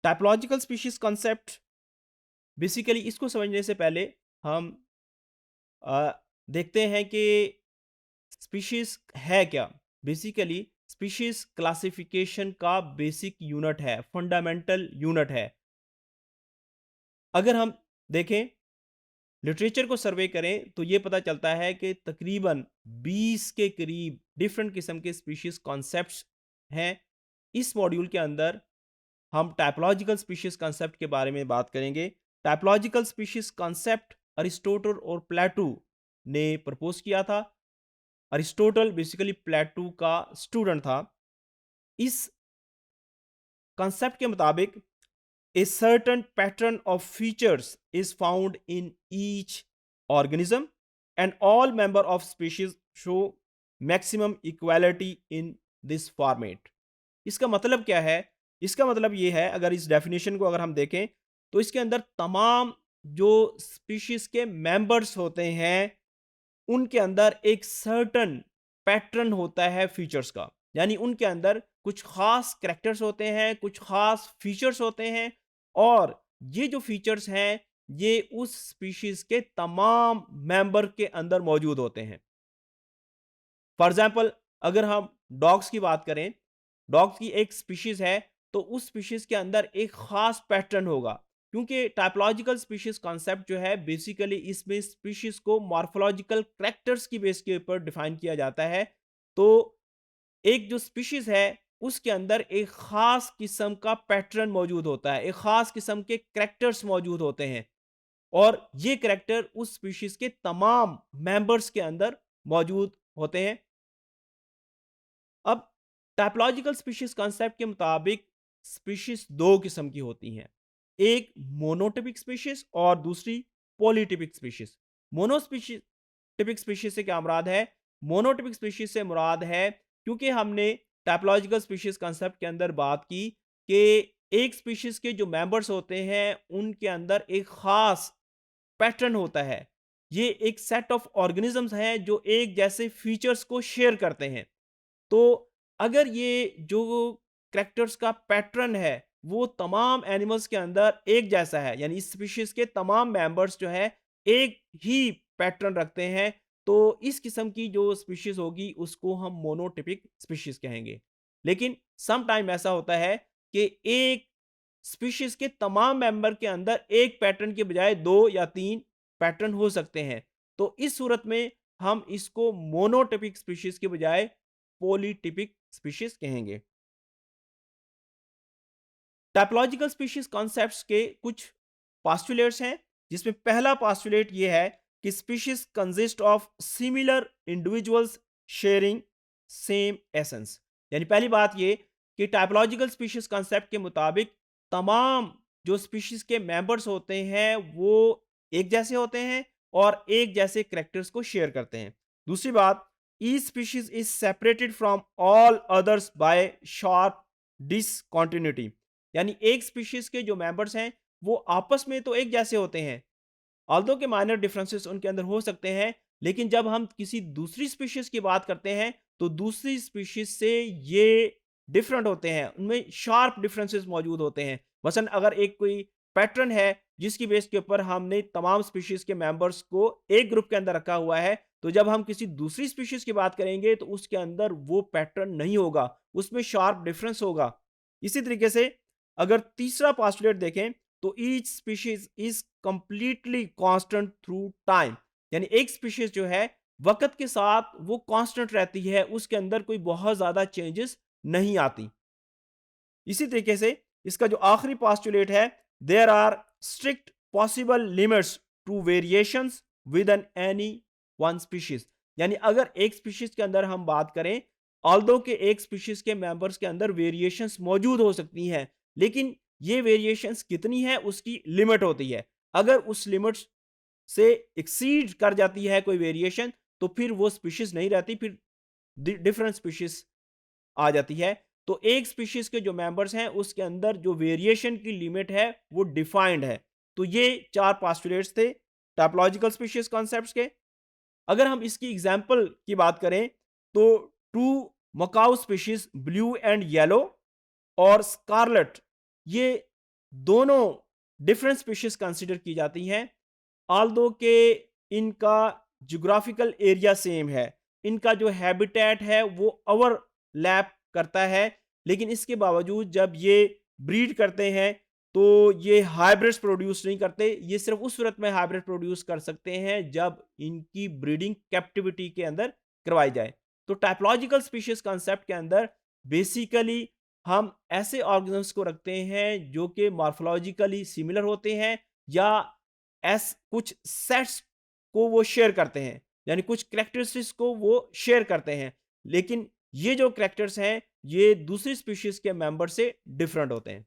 Typological species concept basically इसको समझने से पहले हम अ, देखते हैं कि स्पीशीज है क्या। बेसिकली स्पीशीज क्लासिफिकेशन का बेसिक यूनिट है, फंडामेंटल यूनिट है। अगर हम देखें, लिटरेचर को सर्वे करें तो ये पता चलता है कि तकरीबन 20 के करीब डिफरेंट किस्म के स्पीशीज कॉन्सेप्ट्स हैं। इस मॉड्यूल के अंदर हम टाइपोलॉजिकल स्पीशीज कॉन्सेप्ट के बारे में बात करेंगे। टाइपोलॉजिकल स्पीशीज कॉन्सेप्ट अरिस्टोटल और प्लेटो ने प्रपोज किया था। अरिस्टोटल बेसिकली प्लेटो का स्टूडेंट था। इस कॉन्सेप्ट के मुताबिक a certain pattern of features is found in each organism and all member of species show maximum equality in this format। इसका मतलब क्या है? इसका मतलब ये है, अगर इस डेफिनेशन को अगर हम देखें तो इसके अंदर तमाम जो स्पीशीज के मेंबर्स होते हैं उनके अंदर एक सर्टन पैटर्न होता है फीचर्स का। यानी उनके अंदर कुछ खास कैरेक्टर्स होते हैं, कुछ खास फीचर्स होते हैं, और ये जो फीचर्स हैं ये उस स्पीशीज के तमाम मेंबर के अंदर मौजूद होते हैं। फॉर एग्जांपल, अगर हम डॉग्स की बात करें, डॉग्स की एक स्पीशीज है तो उस स्पीशीज के अंदर एक खास पैटर्न होगा। क्योंकि टाइपोलॉजिकल स्पीशीज कॉन्सेप्ट जो है बेसिकली इसमें स्पीशीज को मॉर्फोलॉजिकल कैरेक्टर्स की बेस के ऊपर डिफाइन किया जाता है। तो एक जो स्पीशीज है उसके अंदर एक खास किस्म का पैटर्न मौजूद होता है, एक खास किस्म के कैरेक्टर्स मौजूद होते हैं, और ये कैरेक्टर उस स्पीशीज के तमाम मेंबर्स के अंदर मौजूद होते हैं। अब टाइपोलॉजिकल स्पीशीज कॉन्सेप्ट के मुताबिक स्पीशीज दो किस्म की होती हैं, एक मोनोटिपिक स्पीशीज और दूसरी पॉलीटिपिक स्पीशीज। मोनोस्पीशीज स्पीशीज से क्या मुराद है? मोनोटिपिक स्पीशीज से मुराद है, क्योंकि हमने टाइपोलॉजिकल स्पीशीज कॉन्सेप्ट के अंदर बात की कि एक स्पीशीज के जो मेंबर्स होते हैं उनके अंदर एक खास पैटर्न होता है। ये एक सेट ऑफ ऑर्गेनिजम्स हैं जो एक जैसे फीचर्स को शेयर करते हैं। तो अगर ये जो कैरेक्टर्स का पैटर्न है वो तमाम एनिमल्स के अंदर एक जैसा है, यानी इस स्पीशीज के तमाम मेंबर्स जो है एक ही पैटर्न रखते हैं, तो इस किस्म की जो स्पीशीज होगी उसको हम मोनोटिपिक स्पीशीज कहेंगे। लेकिन सम टाइम ऐसा होता है कि एक स्पीशीज के तमाम मेंबर के अंदर एक पैटर्न के बजाय दो या तीन पैटर्न हो सकते हैं। तो इस सूरत में हम इसको मोनोटिपिक स्पीशीज के बजाय पॉलीटिपिक स्पीशीज कहेंगे। टाइपोलॉजिकल स्पीशीज कॉन्सेप्ट्स के कुछ पास्टुलेट्स हैं, जिसमें पहला पास्टुलेट ये है कि species consist of similar individuals sharing same essence. यानी पहली बात ये कि टाइपोलॉजिकल स्पीशीज कॉन्सेप्ट के मुताबिक तमाम जो स्पीशीज के मेंबर्स होते हैं वो एक जैसे होते हैं और एक जैसे कैरेक्टर्स को शेयर करते हैं। दूसरी बात, each species is separated from all others bye sharp discontinuity. यानी एक स्पीशीज के जो मेंबर्स हैं वो आपस में तो एक जैसे होते हैं, ऑल्दो के माइनर डिफरेंसेस उनके अंदर हो सकते हैं, लेकिन जब हम किसी दूसरी स्पीशीज की बात करते हैं तो दूसरी स्पीशीज से ये डिफरेंट होते हैं, उनमें शार्प डिफरेंसेस मौजूद होते हैं। मसलन अगर एक कोई पैटर्न है जिसकी बेस के ऊपर हमने तमाम स्पीशीज के मेंबर्स को एक ग्रुप के अंदर रखा हुआ है, तो जब हम किसी दूसरी स्पीशीज की बात करेंगे तो उसके अंदर वो पैटर्न नहीं होगा, उसमें शार्प डिफरेंस होगा। इसी तरीके से अगर तीसरा पास्टुलेट देखें तो each species is completely constant through time. यानी एक स्पीशीज जो है वक्त के साथ वो कांस्टेंट रहती है, उसके अंदर कोई बहुत ज्यादा चेंजेस नहीं आती। इसी तरीके से इसका जो आखिरी पास्टुलेट है, there are strict possible limits to variations with an any one species. यानी अगर एक स्पीशीज के अंदर हम बात करें, ऑल्दो के एक स्पीशीज के मेंबर्स के अंदर वेरिएशंस मौजूद हो सकती हैं, लेकिन ये वेरिएशंस कितनी है उसकी लिमिट होती है। अगर उस लिमिट से एक्सीड कर जाती है कोई वेरिएशन तो फिर वो स्पीशीज नहीं रहती, फिर डिफरेंट स्पीशीज आ जाती है। तो एक स्पीशीज के जो मेंबर्स हैं उसके अंदर जो वेरिएशन की लिमिट है वो डिफाइंड है। तो ये चार पास्टुलेट्स थे टाइपोलॉजिकल स्पीशीज कॉन्सेप्ट्स के। अगर हम इसकी एग्जांपल की बात करें तो two macaw species blue and yellow और स्कारलेट, ये दोनों डिफरेंट स्पीशीज कंसिडर की जाती हैं, ऑल्दो के इनका ज्योग्राफिकल एरिया सेम है, इनका जो हैबिटेट है वो ओवरलैप करता है, लेकिन इसके बावजूद जब ये ब्रीड करते हैं तो ये हाइब्रिड्स प्रोड्यूस नहीं करते। ये सिर्फ उस सूरत में हाइब्रिड प्रोड्यूस कर सकते हैं जब इनकी ब्रीडिंग कैप्टिविटी के अंदर करवाई जाए। तो टाइपोलॉजिकल स्पीशीज कॉन्सेप्ट के अंदर बेसिकली हम ऐसे ऑर्गेनिज्म्स को रखते हैं जो कि मॉर्फोलॉजिकली सिमिलर होते हैं या एस कुछ सेट्स को वो शेयर करते हैं, यानी कुछ कैरेक्टरिस्टिक्स को वो शेयर करते हैं, लेकिन ये जो कैरेक्टर्स हैं ये दूसरी स्पीशीज के मेंबर से डिफरेंट होते हैं।